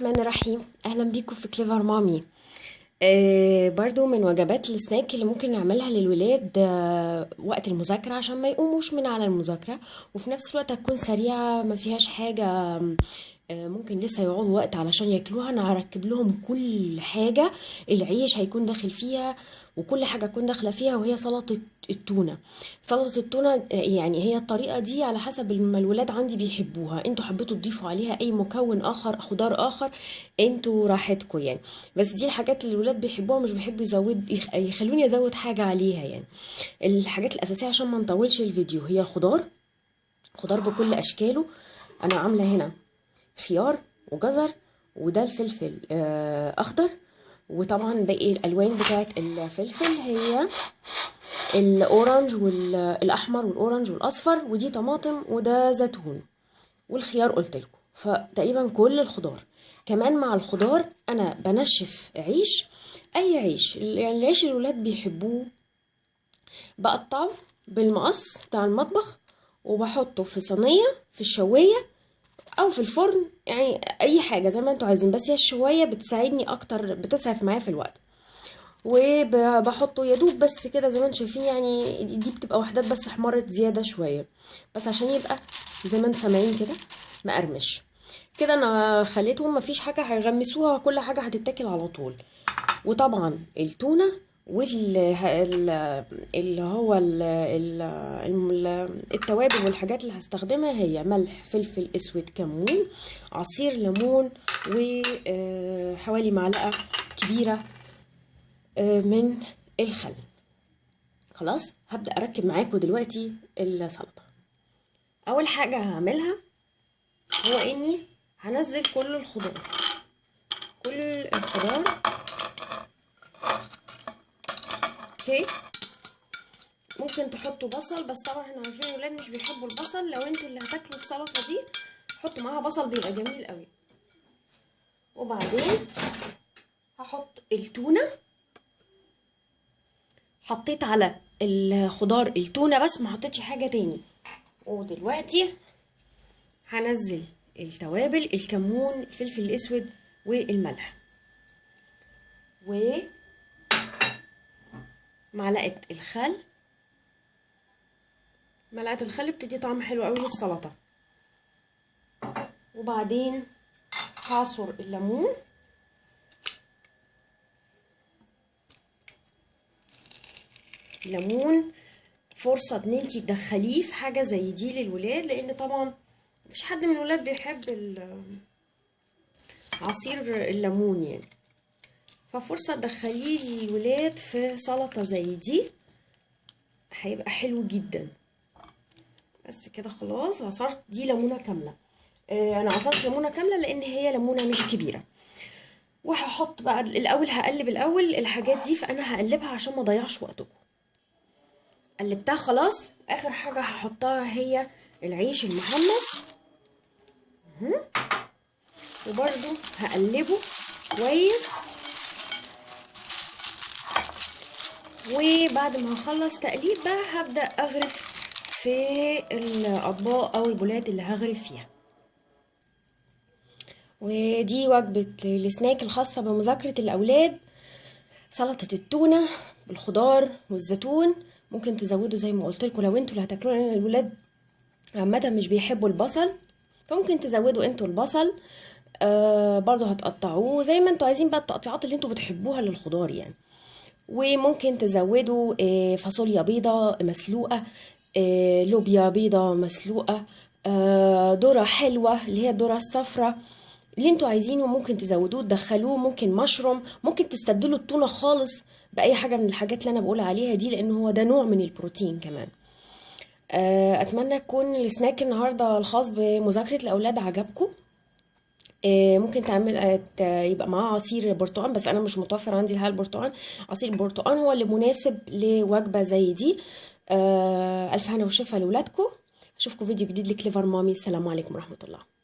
الرحمن الرحيم. اهلا بيكم في كليفر مامي. برضو من وجبات السناك اللي ممكن نعملها للولاد وقت المذاكرة عشان ما يقوموش من على المذاكرة، وفي نفس الوقت هتكون سريعة ما فيهاش حاجة. ممكن لسه يقعدوا وقت علشان ياكلوها. انا هركب لهم كل حاجة. العيش هيكون داخل فيها وكل حاجة تكون داخلة فيها، وهي سلطة التونة. سلطة التونة يعني هي الطريقة دي على حسب ما الولاد عندي بيحبوها. انتوا حبيتوا تضيفوا عليها اي مكون اخر، خضار اخر، انتوا راحتكم يعني. بس دي الحاجات اللي الولاد بيحبوها، مش بيحبوا يخلوني ازود حاجة عليها يعني. الحاجات الاساسية عشان ما نطولش الفيديو هي الخضار، خضار بكل اشكاله. انا عاملة هنا خيار وجزر، وده الفلفل اخضر، وطبعا باقي الالوان بتاعت الفلفل هي الاورنج والاحمر والاورنج والاصفر، ودي طماطم وده زيتون، والخيار قلت لكم. فتقريبا كل الخضار. كمان مع الخضار انا بنشف عيش، اي عيش يعني العيش اللي الولاد بيحبوه بقطعه بالمقص بتاع المطبخ وبحطه في صينيه في الشوايه او في الفرن، يعني اي حاجه زي ما انتوا عايزين، بس هي الشوايه بتساعدني اكتر، بتسعف معايا في الوقت. وبحطه يدوب بس كده زي ما انتم شايفين، يعني دي بتبقى وحدات بس احمرت زياده شويه، بس عشان يبقى زي ما انتم سامعين كده مقرمش. كده انا خليتهم مفيش حاجه هيغمسوها، كل حاجه هتتاكل على طول. وطبعا التونه اللي هو التوابل والحاجات اللي هستخدمها هي ملح، فلفل اسود، كمون، عصير ليمون، وحوالي معلقه كبيره من الخل. خلاص هبدأ اركب معاكم دلوقتي السلطة. اول حاجة هعملها هو اني هنزل كل الخضار. اوكي، ممكن تحطوا بصل، بس طبعا احنا عارفين الولاد مش بيحبوا البصل. لو انتوا اللي هتاكلوا السلطة دي حطوا معاها بصل، بيبقى جميل قوي. وبعدين هحط التونة. حطيت على الخضار التونة بس، ما حطيتش حاجة تاني. ودلوقتي هنزل التوابل، الكمون، الفلفل الاسود، والملح، ومعلقه الخل. معلقه الخل بتدي طعم حلو قوي للسلطه. وبعدين هعصر الليمون، فرصه ان انتي تدخليه في حاجه زي دي للولاد، لان طبعا مفيش حد من الولاد بيحب عصير الليمون يعني، ففرصه تدخليه للولاد في سلطه زي دي هيبقى حلو جدا. بس كده خلاص عصرت دي ليمونه كامله. انا عصرت ليمونه كامله لان هي ليمونه مش كبيره. وهحط بقى الاول، هقلب الاول الحاجات دي، فانا هقلبها عشان ما اضيعش وقتكم. قلبتها خلاص. اخر حاجه هحطها هي العيش المحمص، وبرده هقلبه كويس. وبعد ما هخلص تقليب بقى هبدا اغرف في الاطباق او البولات اللي هغرف فيها. ودي وجبه السناك الخاصه بمذاكره الاولاد، سلطه التونه بالخضار والزيتون. ممكن تزودوا زي ما قلت لكم لو انتوا اللي هتاكلوها، لان الولاد عامه مش بيحبوا البصل، فممكن تزودوا انتوا البصل. برضو هتقطعوه زي ما انتوا عايزين بقى، التقطيعات اللي انتوا بتحبوها للخضار يعني. وممكن تزودوا فاصوليا بيضة مسلوقة، لوبيا بيضة مسلوقة، ذرة حلوة اللي هي الذرة الصفراء، اللي انتوا عايزينه ممكن تزودوه تدخلوه. ممكن مشروم، ممكن تستبدلوا التونة خالص بأي حاجة من الحاجات اللي انا بقول عليها دي، لان هو ده نوع من البروتين كمان. اتمنى يكون السناك النهارده الخاص بمذاكرة الاولاد عجبكم. ممكن تعمل يبقى معاه عصير برتقال، بس انا مش متوفر عندي البرتقال. عصير البرتقال هو اللي مناسب لوجبه زي دي. الف هنا وشفا لاولادكم. اشوفكم فيديو جديد لكليفر مامي. السلام عليكم ورحمه الله.